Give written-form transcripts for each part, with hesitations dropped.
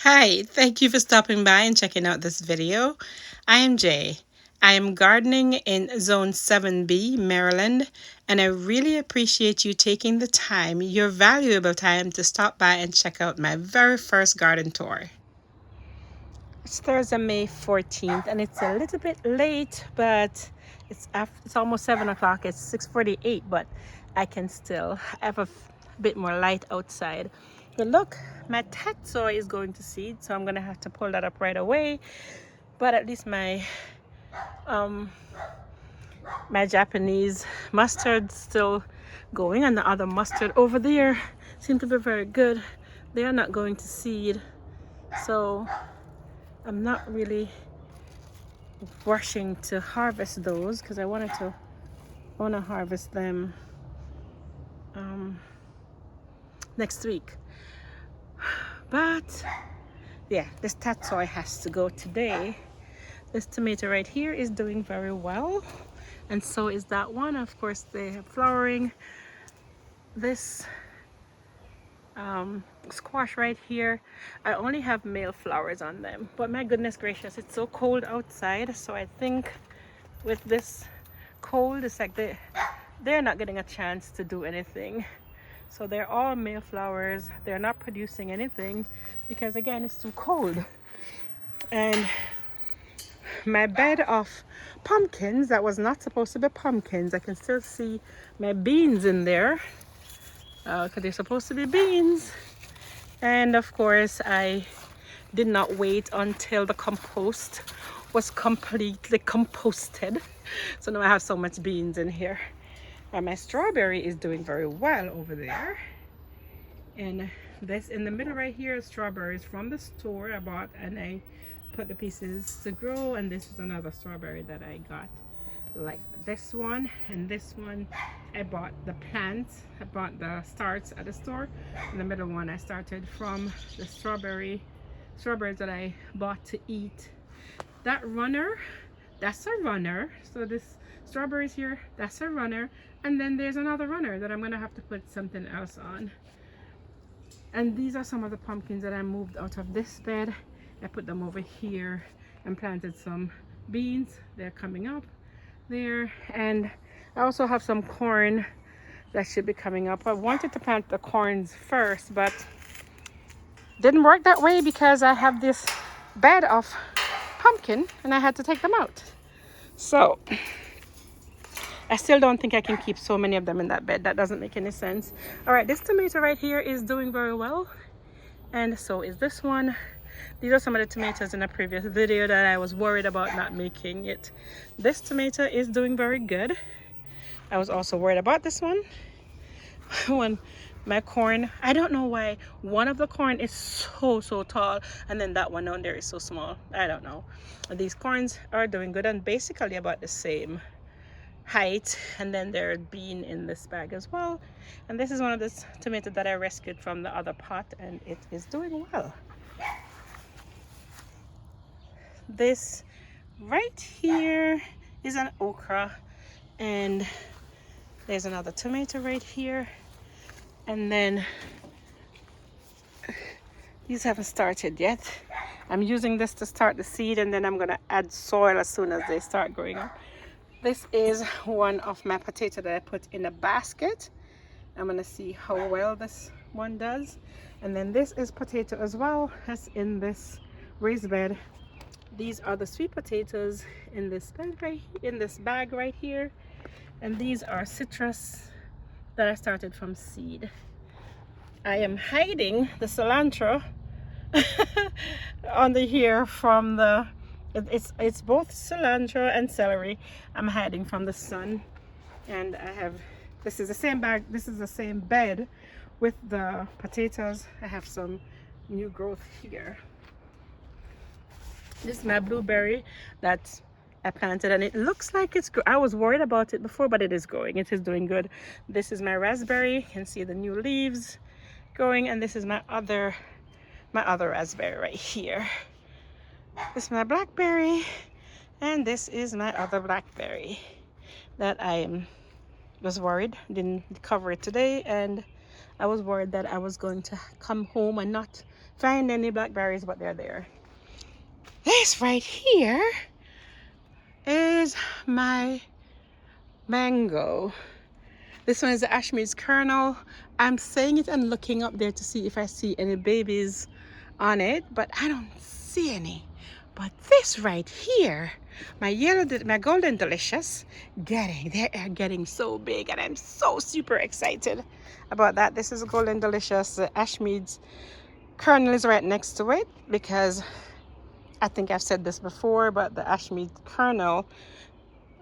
Hi, thank you for stopping by and checking out this video. I am Jay. I am gardening in Zone 7B, Maryland, and I really appreciate you taking the time, your valuable time, to stop by and check out my very first garden tour. It's Thursday, May 14th, and it's a little bit late, but it's almost 7 o'clock. It's 6:48, but I can still have a bit more light outside. But look, my tatsoi is going to seed, so I'm gonna have to pull that up right away. But at least um my Japanese mustard still going, and the other mustard over there seem to be very good. They are not going to seed, so I'm not really rushing to harvest those because I want to harvest them um, next week. But yeah, this tatsoi has to go today. This tomato right here is doing very well, and so is that one. Of course, they have flowering. This squash right here, I only have male flowers on them, but my goodness gracious, it's so cold outside, so I think with this cold, it's like they're not getting a chance to do anything. So they're all male flowers. They're not producing anything because again, it's too cold. And my bed of pumpkins that was not supposed to be pumpkins, I can still see my beans in there because they're supposed to be beans. And of course, I did not wait until the compost was completely composted. So now I have so much beans in here. And my strawberry is doing very well over there. And this in the middle right here is strawberries from the store I bought, and I put the pieces to grow. And this is another strawberry that I got, like this one and this one. I bought the plants, I bought the starts at the store. And the middle one I started from the strawberries that I bought to eat. That runner, that's a runner. So this strawberries here, that's a runner. And then there's another runner that I'm gonna have to put something else on. And these are some of the pumpkins that I moved out of this bed. I put them over here and planted some beans. They're coming up there. And I also have some corn that should be coming up. I wanted to plant the corns first, but didn't work that way because I have this bed of pumpkin and I had to take them out. So I still don't think I can keep so many of them in that bed. That doesn't make any sense. All right, this tomato right here is doing very well, and so is this one. These are some of the tomatoes in a previous video that I was worried about not making it. This tomato is doing very good. I was also worried about this one. When my corn, I don't know why one of the corn is so tall and then that one down there is so small. I don't know. These corns are doing good and basically about the same height, and then there's bean in this bag as well. And this is one of the tomatoes that I rescued from the other pot, and it is doing well. This right here is an okra, and there's another tomato right here, and then these haven't started yet. I'm using this to start the seed, and then I'm gonna add soil as soon as they start growing up. This is one of my potatoes that I put in a basket. I'm gonna see how well this one does. And then this is potato as well, as in this raised bed. These are the sweet potatoes in this bag right here. And these are citrus that I started from seed. I am hiding the cilantro under here from the it's both cilantro and celery. I'm hiding from the sun, and I have, this is the same bag, this is the same bed with the potatoes. I have some new growth here. This is my blueberry that I planted, and it looks like I was worried about it before, but it is growing. It is doing good. This is my raspberry. You can see the new leaves growing, and this is my other raspberry right here. This is my blackberry, and this is my other blackberry that I was worried didn't cover it today, and I was worried that I was going to come home and not find any blackberries, but they're there. This right here is my mango. This one is the Ashmead's kernel. I'm saying it and looking up there to see if I see any babies on it, but I don't see any. But this right here, my golden delicious, they are getting so big, and I'm so super excited about that. This is a golden delicious. Ashmead's kernel is right next to it, because I think I've said this before, but the Ashmead kernel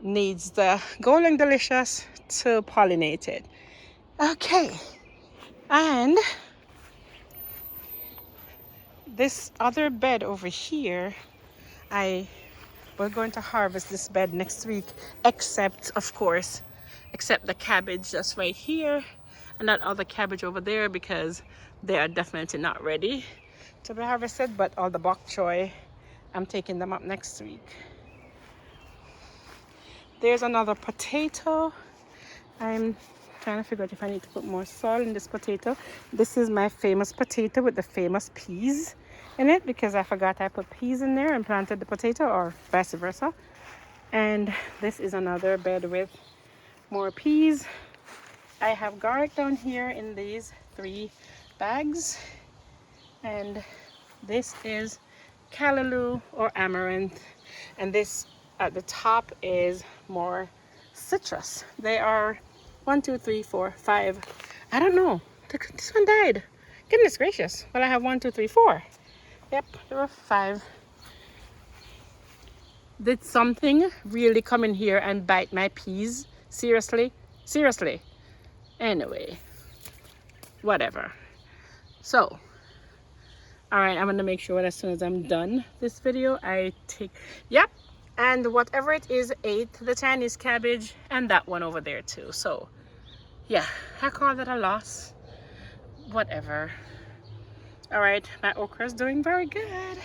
needs the golden delicious to pollinate it. Okay, and this other bed over here, we're going to harvest this bed next week, except the cabbage that's right here and that other cabbage over there, because they are definitely not ready to be harvested. But all the bok choy, I'm taking them up next week. There's another potato. I'm trying to figure out if I need to put more soil in this potato. This is my famous potato with the famous peas in it, because I forgot I put peas in there and planted the potato, or vice versa. And this is another bed with more peas. I have garlic down here in these 3 bags, and this is callaloo or amaranth, and this at the top is more citrus. They are 1, 2, 3, 4, 5. I don't know. This one died. Goodness gracious. Well, I have 1, 2, 3, 4. Yep, there were 5. Did something really come in here and bite my peas? Seriously? Seriously? Anyway, whatever. So, all right, I'm gonna make sure that as soon as I'm done this video, I take, yep, and whatever it is ate the Chinese cabbage, and that one over there too. So yeah, I call that a loss. Whatever. All right, my okra is doing very good.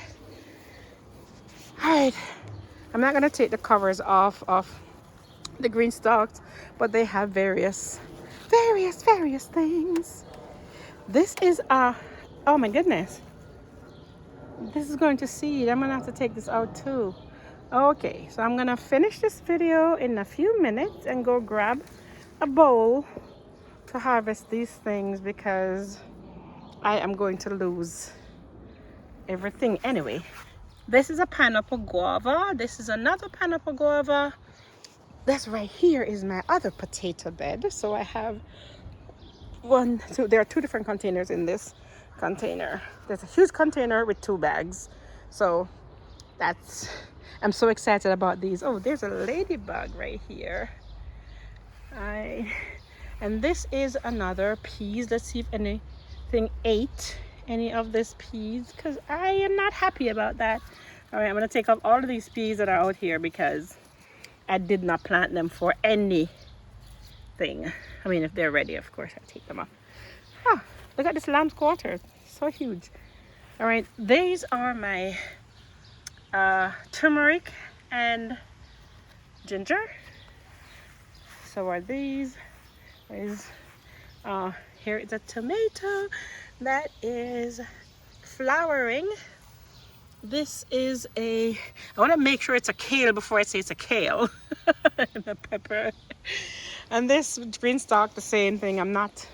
All right, I'm not gonna take the covers off of the green stalks, but they have various things. This is oh my goodness, this is going to seed. I'm gonna have to take this out too. Okay, so I'm gonna finish this video in a few minutes and go grab a bowl to harvest these things, because I am going to lose everything anyway. This is a pineapple guava. This is another pineapple guava. This right here is my other potato bed. So I have 1, 2, there are 2 different containers in this container. There's a huge container with 2 bags. So I'm so excited about these. Oh, there's a ladybug right here. And this is another peas. Let's see if anything ate any of this peas, because I am not happy about that. All right, I'm gonna take off all of these peas that are out here, because I did not plant them for anything. I mean, if they're ready, of course, I take them off. Oh, look at this lamb's quarter. So huge. All right, these are my turmeric and ginger. So are these. Here is a tomato that is flowering. This is I want to make sure it's a kale before I say it's a kale. And a pepper. And this green stalk, the same thing. I'm not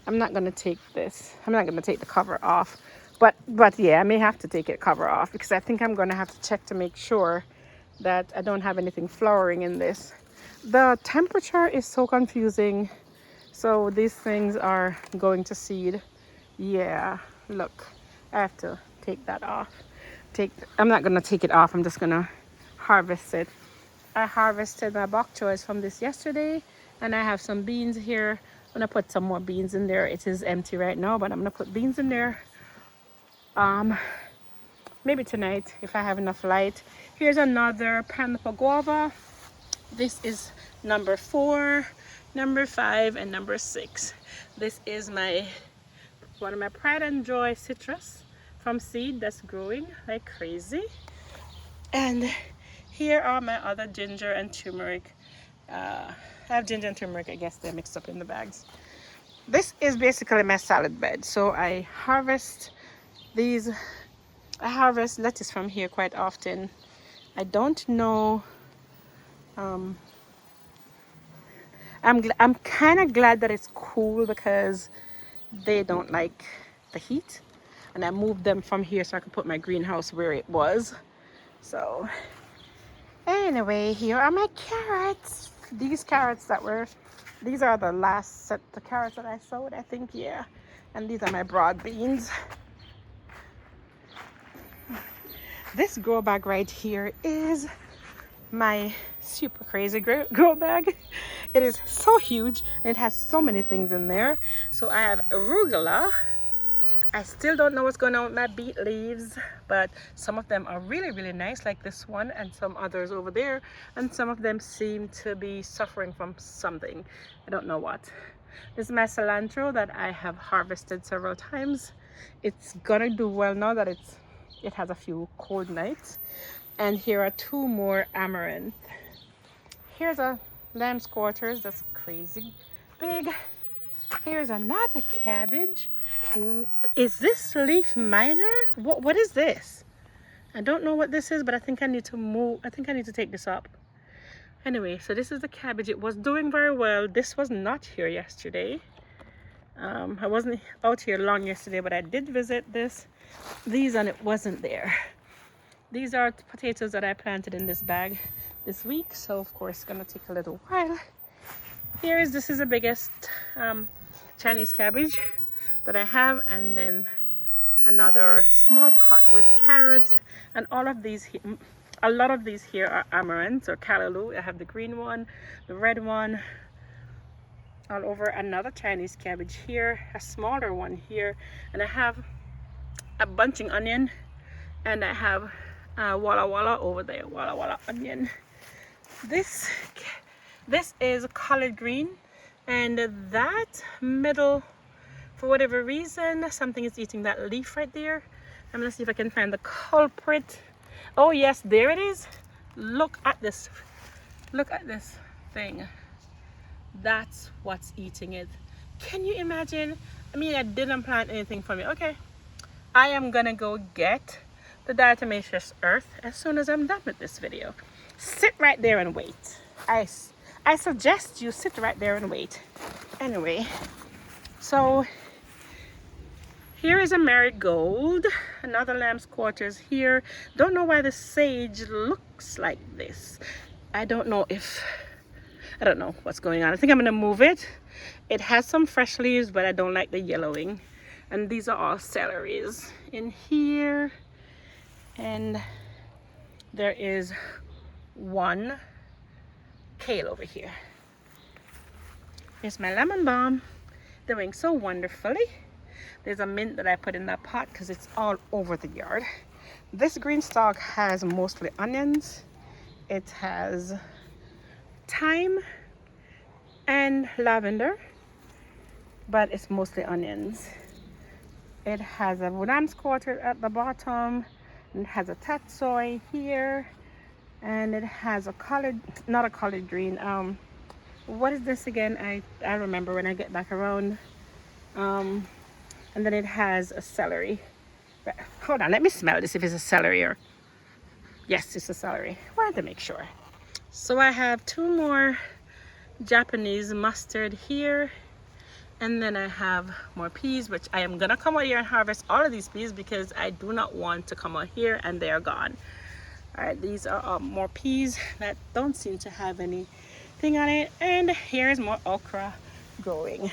gonna take this. I'm not gonna take the cover off. But yeah, I may have to take the cover off, because I think I'm gonna have to check to make sure that I don't have anything flowering in this. The temperature is so confusing. So these things are going to seed. Yeah, look, I have to take that off. I'm not gonna take it off, I'm just gonna harvest it. I harvested my bok choys from this yesterday, and I have some beans here. I'm gonna put some more beans in there. It is empty right now, but I'm gonna put beans in there. Maybe tonight if I have enough light. Here's another pineapple guava. This is number 4, number 5, and number 6. This is one of my pride and joy citrus from seed that's growing like crazy. And here are my other ginger and turmeric. I have ginger and turmeric, I guess they're mixed up in the bags. This is basically my salad bed. So I harvest These, I harvest lettuce from here quite often. I don't know. I'm kind of glad that it's cool because they don't like the heat, and I moved them from here so I could put my greenhouse where it was. So anyway, here are my carrots. These carrots that were, these are the last set of carrots that I sowed, I think, yeah. And these are my broad beans. This grow bag right here is my super crazy grow bag. It is so huge and it has so many things in there. So I have arugula. I still don't know what's going on with my beet leaves, but some of them are really, really nice, like this one, and some others over there, and some of them seem to be suffering from something. I don't know what. This is my cilantro that I have harvested several times. It's gonna do well now that it has a few cold nights. And here are two more amaranth. Here's a lamb's quarters that's crazy big. Here's another cabbage. Is this leaf miner? What is this? I don't know what this is, but I think I need to move. I think I need to take this up. Anyway, so this is the cabbage. It was doing very well. This was not here yesterday. I wasn't out here long yesterday, but I did visit these and it wasn't there. These are potatoes that I planted in this bag this week, so of course it's gonna take a little while. This is the biggest Chinese cabbage that I have, and then another small pot with carrots, and all of these a lot of these here are amaranth or callaloo. I have the green one, the red one all over, another Chinese cabbage here, a smaller one here, and I have a bunching onion, and I have walla walla over there, walla walla onion. This is collard green, and that middle, for whatever reason, something is eating that leaf right there. I'm gonna see if I can find the culprit. Oh yes, there it is. Look at this thing. That's what's eating it. Can you imagine? I mean, I didn't plant anything for me. Okay, I am gonna go get the diatomaceous earth as soon as I'm done with this video. Sit right there and wait. I suggest you sit right there and wait. Anyway, so here is a marigold, another lamb's quarters here. Don't know why the sage looks like this. I don't know what's going on. I think I'm gonna move it. It has some fresh leaves, but I don't like the yellowing. And these are all celeries in here. And there is one kale over here. Here's my lemon balm, doing so wonderfully. There's a mint that I put in that pot because it's all over the yard. This green stalk has mostly onions. It has thyme and lavender, but it's mostly onions. It has a lamb's quarter at the bottom, and it has a tatsoi here, and it has a not a collard green. What is this again? I remember when I get back around. And then it has a celery. But hold on, let me smell this if it's a celery or... Yes, it's a celery. I wanted to make sure. So I have two more Japanese mustard here. And then I have more peas, which I am gonna come out here and harvest all of these peas because I do not want to come out here and they are gone. All right, these are more peas that don't seem to have anything on it. And here's more okra growing.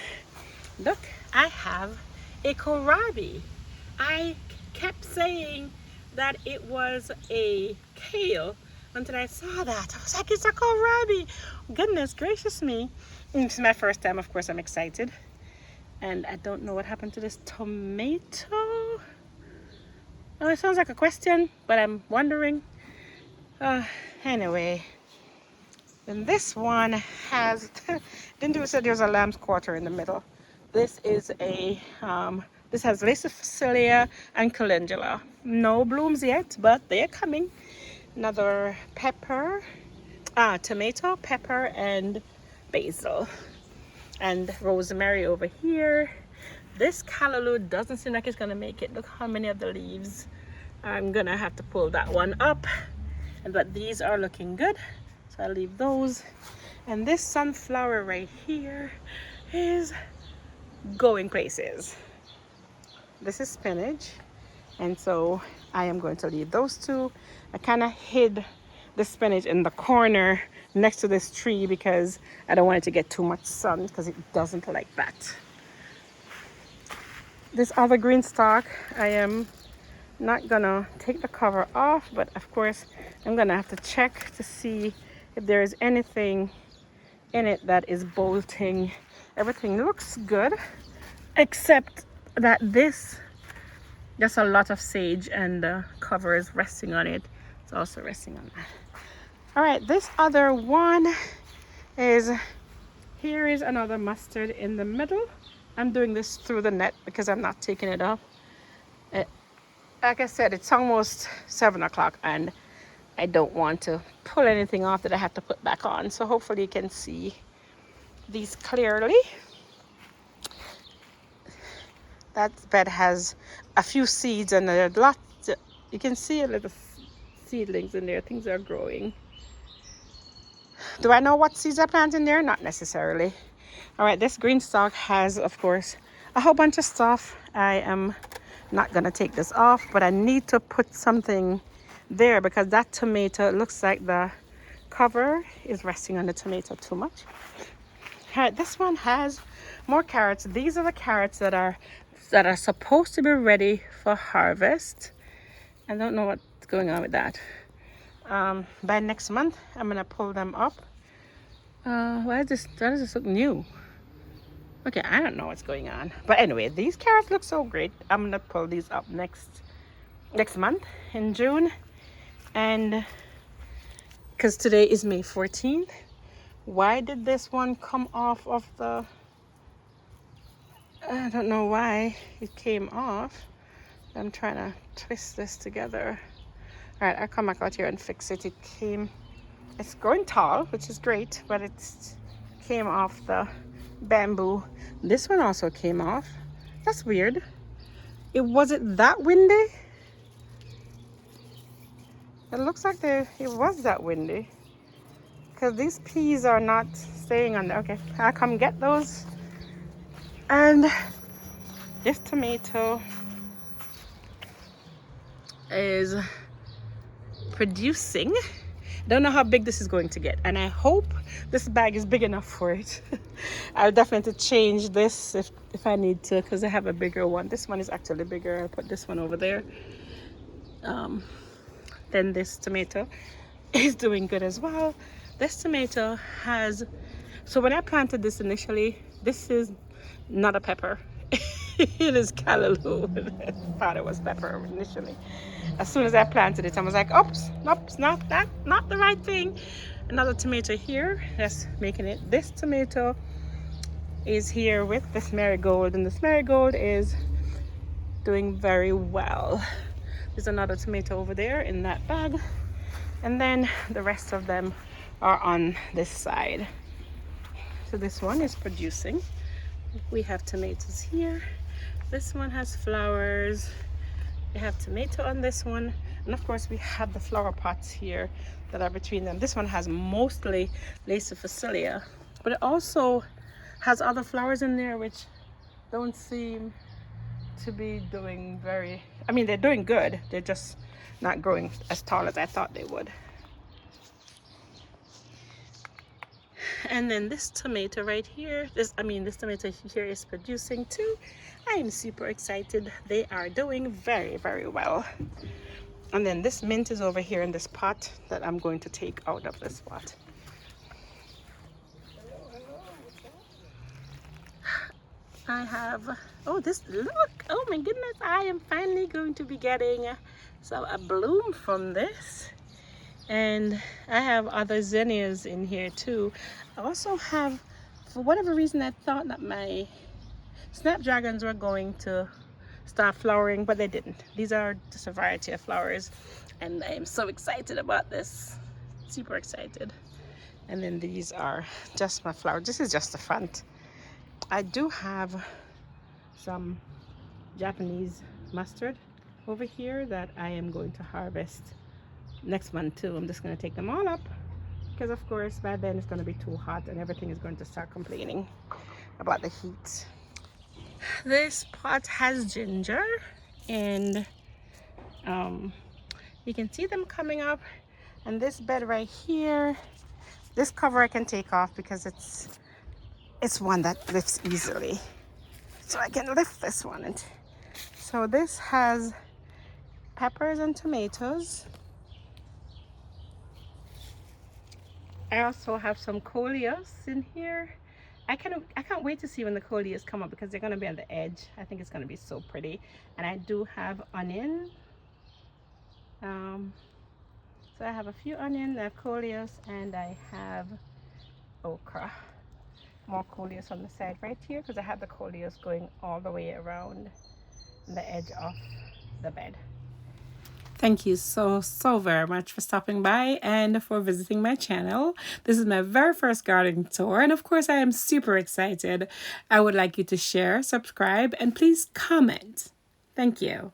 Look, I have a kohlrabi. I kept saying that it was a kale until I saw that. I was like, it's a kohlrabi. Goodness gracious me. It's my first time, of course, I'm excited. And I don't know what happened to this tomato. Oh, it sounds like a question, but I'm wondering. Anyway, and this one has, didn't you say there's a lamb's quarter in the middle? This is a, this has Lacophylla and Calendula. No blooms yet, but they're coming. Another pepper, tomato, pepper, and basil. And rosemary over here. This callaloo doesn't seem like it's gonna make it. Look how many of the leaves. I'm gonna have to pull that one up, but these are looking good, so I'll leave those. And this sunflower right here is going places. This is spinach, and so I am going to leave those two. I kind of hid the spinach in the corner next to this tree because I don't want it to get too much sun, because it doesn't like that. This other green stalk, I am not gonna take the cover off, but of course I'm gonna have to check to see if there is anything in it that is bolting. Everything looks good except that this, there's a lot of sage and the cover is resting on it. It's also resting on that. All right, this other one is, here is another mustard in the middle. I'm doing this through the net because I'm not taking it off. Like I said, it's almost 7 o'clock and I don't want to pull anything off that I have to put back on. So hopefully you can see these clearly. That bed has a few seeds and there are lots. You can see a little seedlings in there. Things are growing. Do I know what seeds I plant in there? Not necessarily. All right, this green stalk has, of course, a whole bunch of stuff. I am not gonna take this off, but I need to put something there because that tomato, it looks like the cover is resting on the tomato too much. All right, this one has more carrots. These are the carrots that are supposed to be ready for harvest. I don't know what's going on with that. By next month, I'm gonna pull them up. Why does this look new? Okay, I don't know what's going on. But anyway, these carrots look so great. I'm gonna pull these up next month in June. And because today is May 14th. Why did this one come off of the, I don't know why it came off. I'm trying to twist this together. All right, I'll come back out here and fix it. It's growing tall, which is great, but it came off the bamboo. This one also came off. That's weird. It wasn't that windy. It looks like it was that windy, because these peas are not staying on there. Okay, I'll come get those. And this tomato is producing. Don't know how big this is going to get, and I hope this bag is big enough for it. I'll definitely change this if I need to, because I have a bigger one. This one is actually bigger. I'll put this one over there. Then this tomato is doing good as well. This tomato has, so when I planted this initially, this is not a pepper. It is callaloo. I thought it was pepper initially. As soon as I planted it, I was like, oops, nope, it's not that, not the right thing. Another tomato here, that's making it. This tomato is here with this marigold, and this marigold is doing very well. There's another tomato over there in that bag, and then the rest of them are on this side. So this one is producing. We have tomatoes here. This one has flowers. We have tomato on this one, and of course we have the flower pots here that are between them. This one has mostly Lacewellia, but it also has other flowers in there which don't seem to be doing very, I mean, they're doing good, they're just not growing as tall as I thought they would. And then this tomato right here, this tomato here is producing too. I am super excited. They are doing very, very well. And then this mint is over here in this pot that I'm going to take out of this pot. I have, oh, this, look, oh my goodness, I am finally going to be getting a bloom from this. And I have other zinnias in here too. I also have, for whatever reason, I thought that my snapdragons were going to start flowering, but they didn't. These are just a variety of flowers, and I am so excited about this, super excited. And then these are just my flowers. This is just the front. I do have some Japanese mustard over here that I am going to harvest next month too. I'm just going to take them all up because of course by then it's going to be too hot and everything is going to start complaining about the heat. This pot has ginger and you can see them coming up, and this bed right here, this cover I can take off because it's one that lifts easily, so I can lift this one. And so this has peppers and tomatoes. I also have some coleus in here. I can't wait to see when the coleus come up because they're going to be on the edge. I think it's going to be so pretty. And I do have onion. So I have a few onions, I have coleus, and I have okra. More coleus on the side right here because I have the coleus going all the way around the edge of the bed. Thank you so very much for stopping by and for visiting my channel. This is my very first gardening tour, and of course I am super excited. I would like you to share, subscribe, and please comment. Thank you.